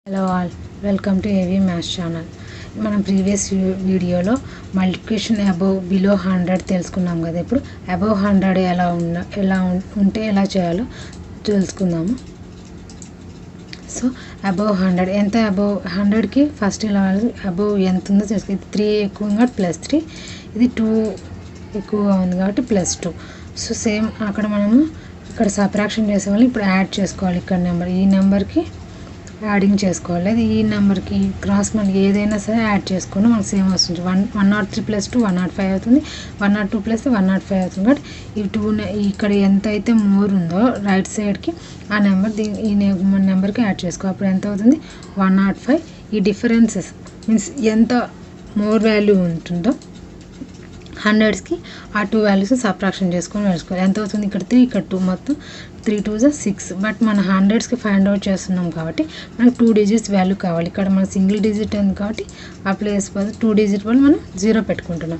Hello all, welcome to AV maths channel. మనం previous వీడియోలో multiplication above below 100 తెలుసుకున్నాం కదా. ఇప్పుడు అబోవ్ 100 ఉంటే ఎలా చేయాలో తెలుసుకుందాము. సో అబోవ్ 100 ఎంత, అబోవ్ 100కి ఫస్ట్ ఇలా అబోవ్ ఎంత ఉందో తెలుసుకుంది. ఇది 3 ఎక్కువ కాబట్టి +3, ఇది 2 ఎక్కువగా ఉంది కాబట్టి +2. సో సేమ్ అక్కడ మనము ఇక్కడ సబ్ట్రాక్షన్ చేసేవాళ్ళు ఇప్పుడు యాడ్ చేసుకోవాలి. ఇక్కడ నెంబర్, ఈ నెంబర్కి యాడింగ్ చేసుకోవాలి. అది ఈ నెంబర్కి క్రాస్ మనకి ఏదైనా సరే యాడ్ చేసుకుని మనకు సేమ్ వస్తుంది. 103 + 2 105 అవుతుంది. 102 + 105 అవుతుంది. కాబట్టి ఈ 2 ఇక్కడ ఎంత అయితే మోర్ ఉందో రైట్ సైడ్కి ఆ నెంబర్ ఈ నెంబర్కి యాడ్ చేసుకో. అప్పుడు ఎంత అవుతుంది? 105. ఈ డిఫరెన్సెస్ మీన్స్ ఎంత మోర్ వాల్యూ ఉంటుందో 100కి ఆ 2 వాల్యూస్ సబ్ట్రాక్షన్ చేసుకొని వేసుకోవాలి. ఎంత అవుతుంది? ఇక్కడ 3, ఇక్కడ 2, మొత్తం 3 2 6. బట్ మన 100కి ఫైండ్ అవుట్ చేస్తున్నాం కాబట్టి మనకు 2 డిజిట్స్ వాల్యూ కావాలి. ఇక్కడ మన సింగిల్ డిజిట్ ఉంది కాబట్టి ఆ ప్లేస్ 2 డిజిట్ వల్ల మనం 0 పెట్టుకుంటున్నాం.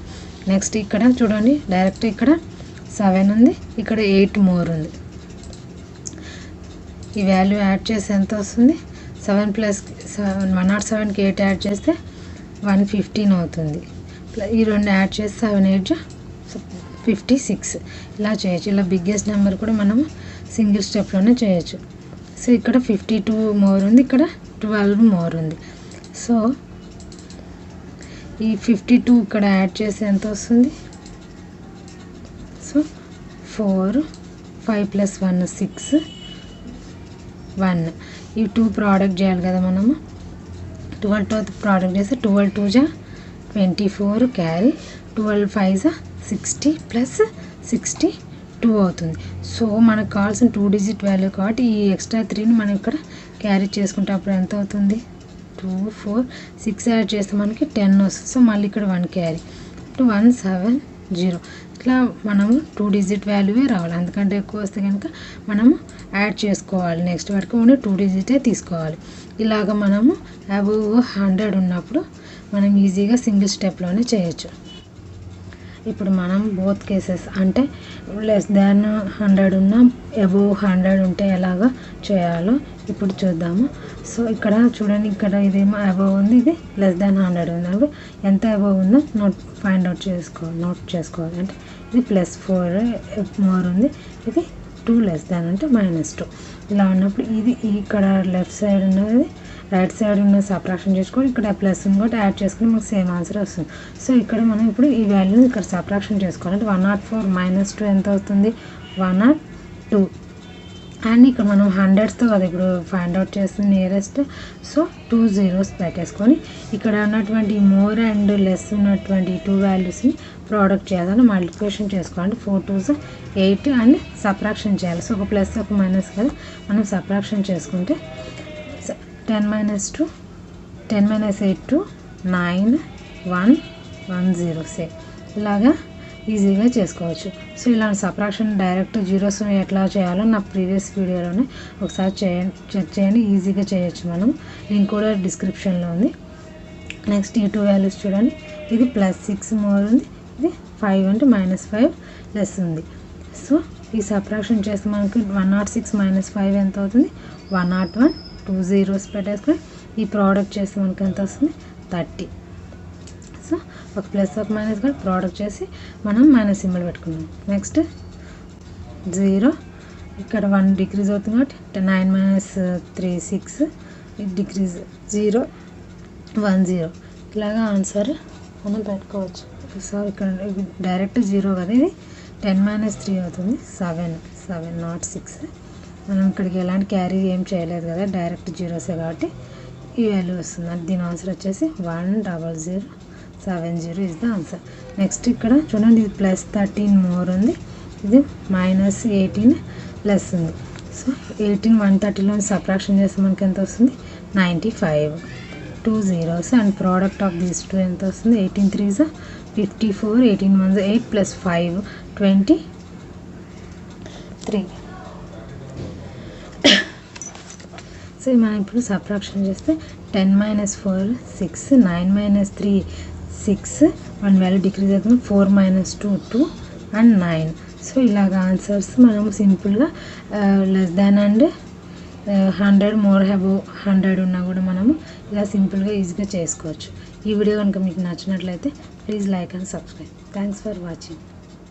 నెక్స్ట్ ఇక్కడ చూడండి, డైరెక్ట్ ఇక్కడ 7 ఉంది, ఇక్కడ 8 మోర్ ఉంది. ఈ వాల్యూ యాడ్ చేస్తే ఎంత వస్తుంది? 7 + 107కి 8 యాడ్ చేస్తే 115 అవుతుంది. ఈ 2 యాడ్ చేస్తే 7 8 56. ఇలా చేయొచ్చు. ఇలా బిగ్గెస్ట్ నెంబర్ కూడా మనం సింగిల్ స్టెప్లోనే చేయొచ్చు. సో ఇక్కడ 52 మోర్ ఉంది, ఇక్కడ 12 మోర్ ఉంది. సో ఈ 52 ఇక్కడ యాడ్ చేస్తే ఎంత వస్తుంది? సో 4 5 + 1 6 1. ఈ 2 ప్రోడక్ట్ చేయాలి కదా మనము. 12 ప్రోడక్ట్ చేస్తే 12 2 24 క్యారీ, 12 5 60 + 62 అవుతుంది. సో మనకు కావాల్సిన 2 డిజిట్ వాల్యూ కాబట్టి ఈ ఎక్స్ట్రా 3ని మనం ఇక్కడ క్యారీ చేసుకుంటే అప్పుడు ఎంత అవుతుంది? 2 4 6 యాడ్ చేస్తే మనకి 10 వస్తుంది. సో మళ్ళీ ఇక్కడ 1 క్యారీ 170. ఇట్లా మనము 2 డిజిట్ వాల్యూవే రావాలి. అందుకంటే ఎక్కువ వస్తే కనుక మనము యాడ్ చేసుకోవాలి. నెక్స్ట్ వరకు ఓన్లీ 2 డిజిటే తీసుకోవాలి. ఇలాగ మనము అబోవ్ 100 ఉన్నప్పుడు మనం ఈజీగా సింగిల్ స్టెప్లోనే చేయొచ్చు. ఇప్పుడు మనం బోత్ కేసెస్ అంటే <100 ఉన్న అబోవ్ 100 ఉంటే ఎలాగో చేయాలో ఇప్పుడు చూద్దాము. సో ఇక్కడ చూడండి, ఇక్కడ ఇదేమో అబోవ్ ఉంది, ఇది <100 ఉంది. అప్పుడు ఎంత అబోవ్ ఉందో నోట్ చేసుకోవాలి. అంటే ఇది +4 మోర్ ఉంది, ఇది 2 అంటే -2. ఇలా ఉన్నప్పుడు ఇది ఇక్కడ లెఫ్ట్ సైడ్ ఉన్నది రైట్ సైడ్ ఉన్న సబ్ట్రాక్షన్ చేసుకొని ఇక్కడ ప్లస్ ఇంకోటి యాడ్ చేసుకుని మనకు సేమ్ ఆన్సర్ వస్తుంది. సో ఇక్కడ మనం ఇప్పుడు ఈ వాల్యూని ఇక్కడ సబ్ట్రాక్షన్ చేసుకోవాలి. అంటే 104 - 2 ఎంత అవుతుంది? 102. అండ్ ఇక్కడ మనం 100తో కదా ఇప్పుడు ఫైండ్ అవుట్ చేస్తుంది నియరెస్ట్. సో 2 zeros పెట్టేసుకొని ఇక్కడ ఉన్నటువంటి మోర్ అండ్ లెస్ ఉన్నటువంటి 2 వాల్యూస్ని ప్రోడక్ట్ చేయాలని మల్టిప్లికేషన్ చేసుకోవాలి. 4 2 8 అండ్ సబ్ట్రాక్షన్ చేయాలి. సో ఒక ప్లస్ ఒక మైనస్ కదా, మనం సబ్ట్రాక్షన్ చేసుకుంటే 10 - 8 2 9 1 1 0 సే ఇలాగా ఈజీగా చేసుకోవచ్చు. సో ఇలా సబ్ట్రాక్షన్ డైరెక్ట్ జీరోస్ ఎట్లా చేయాలో నా ప్రీవియస్ వీడియోలోనే ఒకసారి చెక్ చేయండి. ఈజీగా చేయొచ్చు మనం. లింక్ కూడా డిస్క్రిప్షన్లో ఉంది. నెక్స్ట్ ఈ 2 వాల్యూస్ చూడండి, ఇది +6 మోర్ ఉంది, ఇది 5 అంటే -5 లెస్ ఉంది. సో ఈ సబ్ట్రాక్షన్ చేస్తే మనకి 106 - 5 ఎంత అవుతుంది? 101. 2 zeros పెట్టేసుకొని ఈ ప్రోడక్ట్ చేస్తే మనకి ఎంత వస్తుంది? 30. సో ఒక ప్లస్ ఒక మైనస్ కూడా ప్రోడక్ట్ చేసి మనం మైనస్ సింబల్ పెట్టుకున్నాం. నెక్స్ట్ 0, ఇక్కడ 1 డిక్రీజ్ అవుతుంది కాబట్టి 9 - 3 6 డిక్రీజ్ 0 1 0. ఇలాగా ఆన్సర్ మనం పెట్టుకోవచ్చు. సో ఇక్కడ డైరెక్ట్ 0 కదా, ఇది 10 - 3 అవుతుంది 7 not 6. మనం ఇక్కడికి ఎలాంటి క్యారీ ఏం చేయలేదు కదా, డైరెక్ట్ జీరోసే కాబట్టి ఈ వాల్యూ వస్తుంది. దీని ఆన్సర్ వచ్చేసి 10070 ఇస్ ద ఆన్సర్. నెక్స్ట్ ఇక్కడ చూడండి, ఇది +13 మోర్ ఉంది, ఇది -18 లెస్ ఉంది. సో 18 130లో సబ్ట్రాక్షన్ చేస్తే మనకి ఎంత వస్తుంది? 95. 2 zeros and product of these 2 ఎంత వస్తుంది? 18 3 54 18 1 8 + 5 23. సో మనం ఇప్పుడు సబ్ట్రాక్షన్ చేస్తే 10 - 4 6 9 - 3 6 1 వాల్యూ డిక్రీజ్ అవుతుంది. 4 - 2 2 అండ్ 9. సో ఇలాగ ఆన్సర్స్ మనం సింపుల్గా less than and 100 more above 100 ఉన్నా కూడా మనము ఇలా సింపుల్గా ఈజీగా చేసుకోవచ్చు. ఈ వీడియో కనుక మీకు నచ్చినట్లయితే please like and subscribe. Thanks for watching.